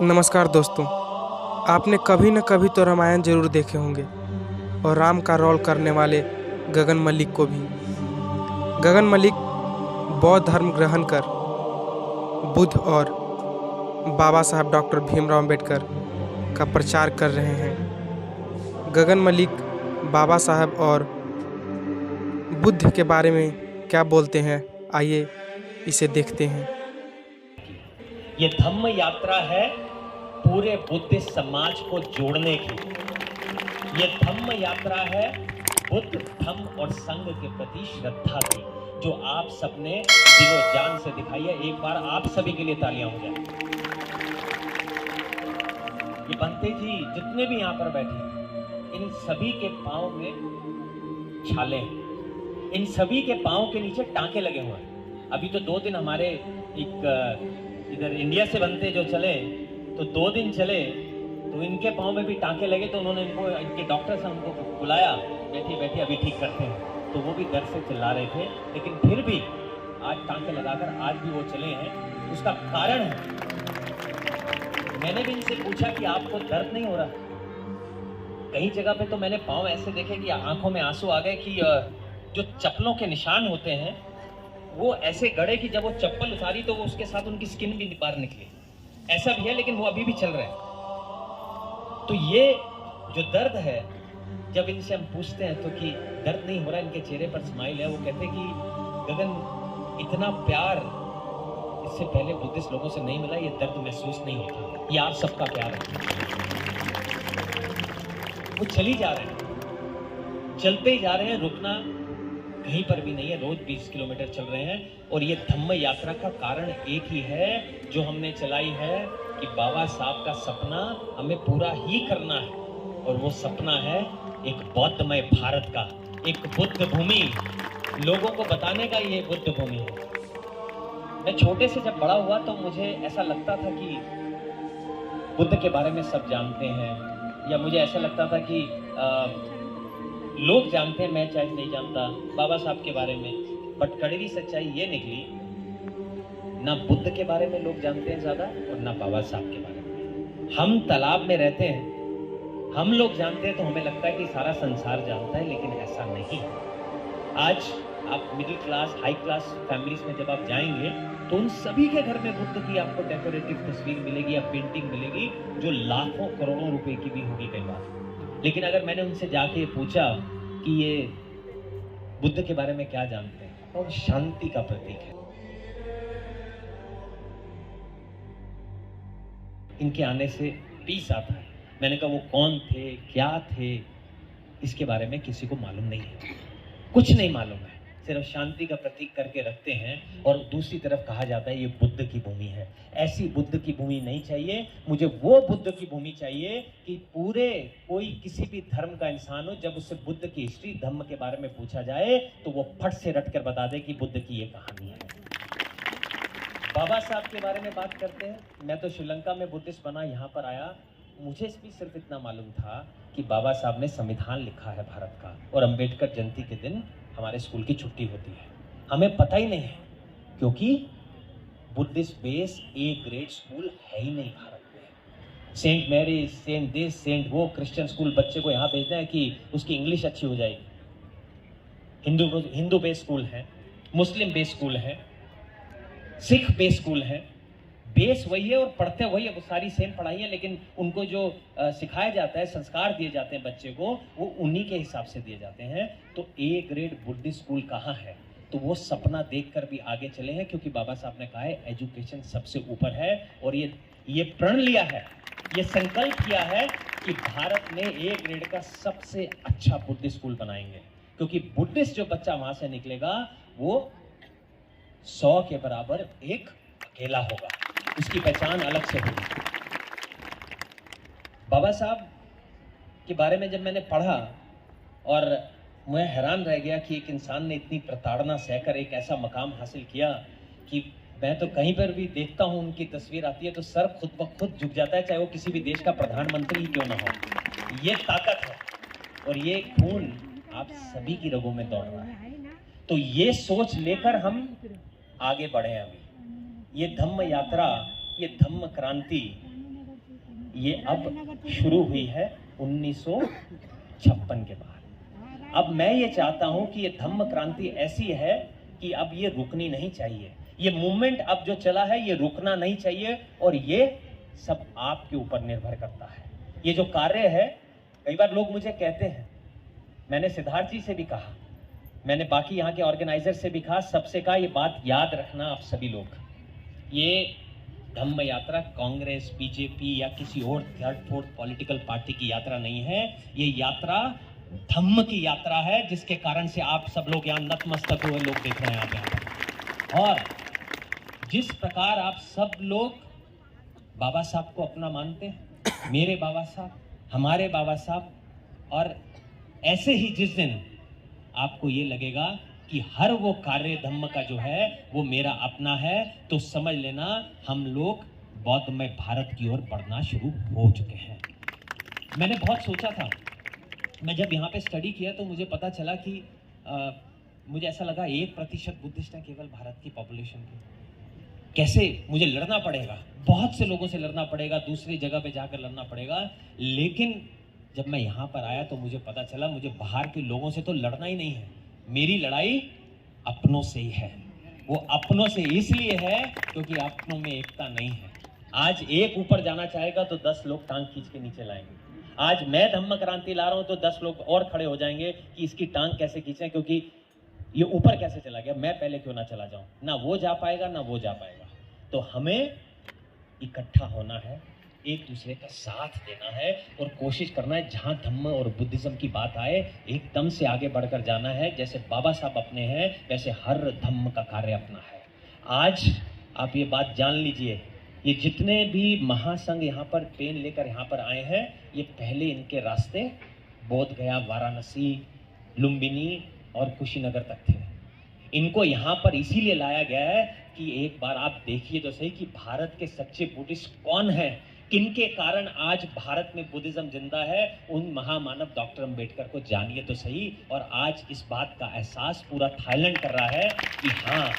नमस्कार दोस्तों। आपने कभी न कभी तो रामायण जरूर देखे होंगे और राम का रोल करने वाले गगन मलिक को भी। गगन मलिक बौद्ध धर्म ग्रहण कर बुद्ध और बाबा साहब डॉक्टर भीमराव अंबेडकर का प्रचार कर रहे हैं। गगन मलिक बाबा साहब और बुद्ध के बारे में क्या बोलते हैं, आइए इसे देखते हैं। ये धम्म यात्रा है पूरे बुद्धिस्ट समाज को जोड़ने की। ये धम्म यात्रा है बुद्ध धम्म और संघ के प्रति श्रद्धा की, जो आप सबने दिलो जान से दिखाई है। एक बार आप सभी के लिए तालियां हो जाए। ये बंते जी जितने भी यहाँ पर बैठे, इन सभी के पांव में छाले हैं, इन सभी के पांव के नीचे टांके लगे हुए हैं। अभी तो 2 दिन हमारे एक इधर इंडिया से बनते जो चले, तो 2 दिन चले तो इनके पाँव में भी टांके लगे, तो उन्होंने इनके डॉक्टर से हमको बुलाया, बैठिए बैठिए अभी ठीक करते हैं। तो वो भी डर से चिल्ला रहे थे, लेकिन फिर भी आज टांके लगाकर आज भी वो चले हैं। उसका कारण है, मैंने भी इनसे पूछा कि आपको दर्द नहीं हो रहा? कई जगह पे तो मैंने पाँव ऐसे देखे कि आंखों में आंसू आ गए कि जो चप्पलों के निशान होते हैं वो ऐसे गड़े कि जब वो चप्पल उतारी तो वो उसके साथ उनकी स्किन भी बाहर निकली। ऐसा भी है, लेकिन वो अभी भी चल रहे हैं। तो ये जो दर्द है, जब इनसे हम पूछते हैं तो कि दर्द नहीं हो रहा, इनके चेहरे पर स्माइल है। वो कहते हैं कि गगन, इतना प्यार इससे पहले बुद्धिस्ट लोगों से नहीं मिला, ये दर्द महसूस नहीं होता, ये आप सबका प्यार है। वो चली जा रहे हैं, चलते ही जा रहे हैं, रुकना कहीं पर भी नहीं है। रोज 20 किलोमीटर चल रहे हैं। और ये धम्म यात्रा का कारण एक ही है जो हमने चलाई है कि बाबा साहब का सपना हमें पूरा ही करना है। और वो सपना है एक बौद्धमय भारत का, एक बुद्ध भूमि, लोगों को बताने का ये बुद्ध भूमि है। मैं छोटे से जब बड़ा हुआ तो मुझे ऐसा लगता था कि बुद्ध के बारे में सब जानते हैं, या मुझे ऐसा लगता था कि लोग जानते हैं, मैं शायद नहीं जानता बाबा साहब के बारे में। बट कड़वी सच्चाई ये निकली, ना बुद्ध के बारे में लोग जानते हैं ज्यादा और ना बाबा साहब के बारे में। हम तालाब में रहते हैं, हम लोग जानते हैं तो हमें लगता है कि सारा संसार जानता है, लेकिन ऐसा नहीं। आज आप middle class, high class families में जब आप जाएंगे तो उन सभी के घर में बुद्ध की आपको डेकोरेटिव तस्वीर मिलेगी या पेंटिंग मिलेगी, जो लाखों करोड़ों रुपए की भी होगी कई बार। लेकिन अगर मैंने उनसे जाके पूछा कि ये बुद्ध के बारे में क्या जानते हैं, तो शांति का प्रतीक है। इनके आने से पीस आता है। मैंने कहा वो कौन थे, क्या थे, इसके बारे में किसी को मालूम नहीं है, कुछ नहीं मालूम है, सिर्फ शांति का प्रतीक करके रखते हैं। और दूसरी तरफ कहा जाता है ये बुद्ध की भूमि है। ऐसी बुद्ध की भूमि नहीं चाहिए मुझे, वो बुद्ध की भूमि चाहिए कि पूरे कोई किसी भी धर्म का इंसान हो, जब उससे बुद्ध की हिस्ट्री, धम्म के बारे में पूछा जाए तो वो फट से रट कर बता दे कि बुद्ध की ये कहानी है। बाबा साहब के बारे में बात करते हैं। मैं तो श्रीलंका में बुद्धिस्ट बना, यहाँ पर आया, मुझे भी सिर्फ इतना मालूम था कि बाबा साहब ने संविधान लिखा है भारत का, और अंबेडकर जयंती के दिन हमारे स्कूल की छुट्टी होती है। हमें पता ही नहीं है, क्योंकि Buddhist base A grade school है ही नहीं भारत में। Saint Mary, saint this, saint वो, क्रिश्चियन स्कूल बच्चे को यहाँ भेजना है कि उसकी इंग्लिश अच्छी हो जाएगी। हिंदू बेस स्कूल है, मुस्लिम बेस स्कूल है, सिख बेस स्कूल है। बेस वही है और पढ़ते वही है, वो सारी सेम पढ़ाई है, लेकिन उनको जो सिखाया जाता है, संस्कार दिए जाते हैं बच्चे को, वो उन्हीं के हिसाब से दिए जाते हैं। तो ए ग्रेड बुद्धिस्ट स्कूल कहाँ है? तो वो सपना देखकर भी आगे चले हैं, क्योंकि बाबा साहब ने कहा है एजुकेशन सबसे ऊपर है। और ये प्रण लिया है, ये संकल्प किया है कि भारत में ए ग्रेड का सबसे अच्छा बुद्धिस्ट स्कूल बनाएंगे, क्योंकि बुद्धिस्ट जो बच्चा वहां से निकलेगा वो 100 के बराबर एक अकेला होगा, उसकी पहचान अलग से होगी। बाबा साहब के बारे में जब मैंने पढ़ा, और मैं हैरान रह गया कि एक इंसान ने इतनी प्रताड़ना सहकर एक ऐसा मकाम हासिल किया कि मैं तो कहीं पर भी देखता हूं, उनकी तस्वीर आती है तो सर खुद ब खुद झुक जाता है, चाहे वो किसी भी देश का प्रधानमंत्री ही क्यों ना हो। ये ताकत है और ये खून आप सभी की रगों में दौड़ रहा है। तो ये सोच लेकर हम आगे बढ़े। अभी ये धम्म यात्रा, ये धम्म क्रांति ये अब शुरू हुई है 1956 के बाद। अब मैं ये चाहता हूं कि ये धम्म क्रांति ऐसी है कि अब ये रुकनी नहीं चाहिए। ये मूवमेंट अब जो चला है ये रुकना नहीं चाहिए, और ये सब आपके ऊपर निर्भर करता है। ये जो कार्य है, कई बार लोग मुझे कहते हैं, मैंने सिद्धार्थ जी से भी कहा, मैंने बाकी यहाँ के ऑर्गेनाइजर से भी कहा, सबसे कहा, ये बात याद रखना आप सभी लोग, ये धम्म यात्रा कांग्रेस, बीजेपी या किसी और थर्ड फोर्थ पॉलिटिकल पार्टी की यात्रा नहीं है। ये यात्रा धम्म की यात्रा है, जिसके कारण से आप सब लोग यहाँ नतमस्तक हुए लोग देख रहे हैं आप यहाँ। और जिस प्रकार आप सब लोग बाबा साहब को अपना मानते हैं, मेरे बाबा साहब, हमारे बाबा साहब, और ऐसे ही जिस दिन आपको ये लगेगा कि हर वो कार्य धम्म का जो है वो मेरा अपना है, तो समझ लेना हम लोग बौद्धमय भारत की ओर बढ़ना शुरू हो चुके हैं। मैंने बहुत सोचा था, मैं जब यहाँ पे स्टडी किया तो मुझे पता चला कि मुझे ऐसा लगा 1% बुद्धिस्ट है केवल भारत की पॉपुलेशन की। कैसे मुझे लड़ना पड़ेगा, बहुत से लोगों से लड़ना पड़ेगा, दूसरी जगह पे जाकर लड़ना पड़ेगा। लेकिन जब मैं यहाँ पर आया तो मुझे पता चला मुझे बाहर के लोगों से तो लड़ना ही नहीं है, मेरी लड़ाई अपनों से ही है। वो अपनों से इसलिए है क्योंकि अपनों में एकता नहीं है। आज एक ऊपर जाना चाहेगा तो 10 लोग टांग खींच के नीचे लाएंगे। आज मैं धम्म क्रांति ला रहा हूं तो 10 लोग और खड़े हो जाएंगे कि इसकी टांग कैसे खींचें, क्योंकि ये ऊपर कैसे चला गया, मैं पहले क्यों ना चला जाऊं। ना वो जा पाएगा ना वो जा पाएगा। तो हमें इकट्ठा होना है, एक दूसरे का साथ देना है और कोशिश करना है जहां धम्म और बुद्धिज्म की बात आए एकदम से आगे बढ़कर जाना है। जैसे बाबा साहब अपने हैं वैसे हर धम्म का कार्य अपना है। आज आप ये बात जान लीजिए, ये जितने भी महासंघ यहाँ पर पेन लेकर यहाँ पर आए हैं, ये पहले इनके रास्ते बोध गया, वाराणसी, लुम्बिनी और कुशीनगर तक थे। इनको यहाँ पर इसीलिए लाया गया है कि एक बार आप देखिए तो सही कि भारत के सच्चे बुद्धिस्ट कौन हैं, किनके कारण आज भारत में बुद्धिज्म जिंदा है। उन महामानव डॉक्टर अंबेडकर को जानिए तो सही। और आज इस बात का एहसास पूरा थाईलैंड कर रहा है कि हाँ,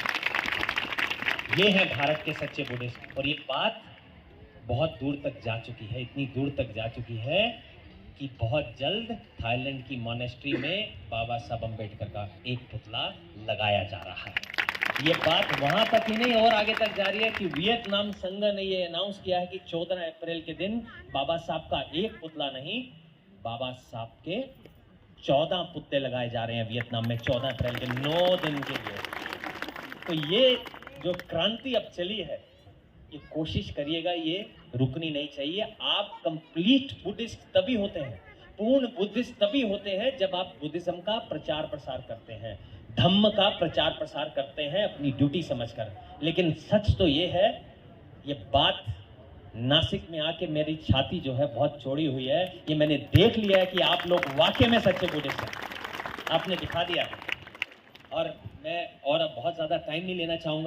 ये है भारत के सच्चे बुद्धिस्ट। और ये बात बहुत दूर तक जा चुकी है, इतनी दूर तक जा चुकी है कि बहुत जल्द थाईलैंड की मॉनेस्ट्री में बाबा साहब अंबेडकर का एक पुतला लगाया जा रहा है। ये बात वहां तक ही नहीं और आगे तक जा रही है कि वियतनाम संघ ने ये अनाउंस किया है कि 14 अप्रैल के दिन बाबा साहब का एक पुतला नहीं, बाबा साहब के 14 पुतले लगाए जा रहे हैं वियतनाम में 14 अप्रैल के 9 दिन के लिए। तो ये जो क्रांति अब चली है, ये कोशिश करिएगा, ये रुकनी नहीं चाहिए। आप कंप्लीट बुद्धिस्ट तभी होते हैं, पूर्ण बुद्धिस्ट तभी होते हैं जब आप बुद्धिज्म का प्रचार प्रसार करते हैं, धम्म का प्रचार प्रसार करते हैं अपनी ड्यूटी समझकर। लेकिन सच तो ये है, ये बात नासिक में आके मेरी छाती जो है बहुत चौड़ी हुई है। ये मैंने देख लिया है कि आप लोग वाकई में सच्चे बुद्धिस्ट हैं, आपने दिखा दिया है। और मैं और अब बहुत ज़्यादा टाइम नहीं लेना चाहूँगा।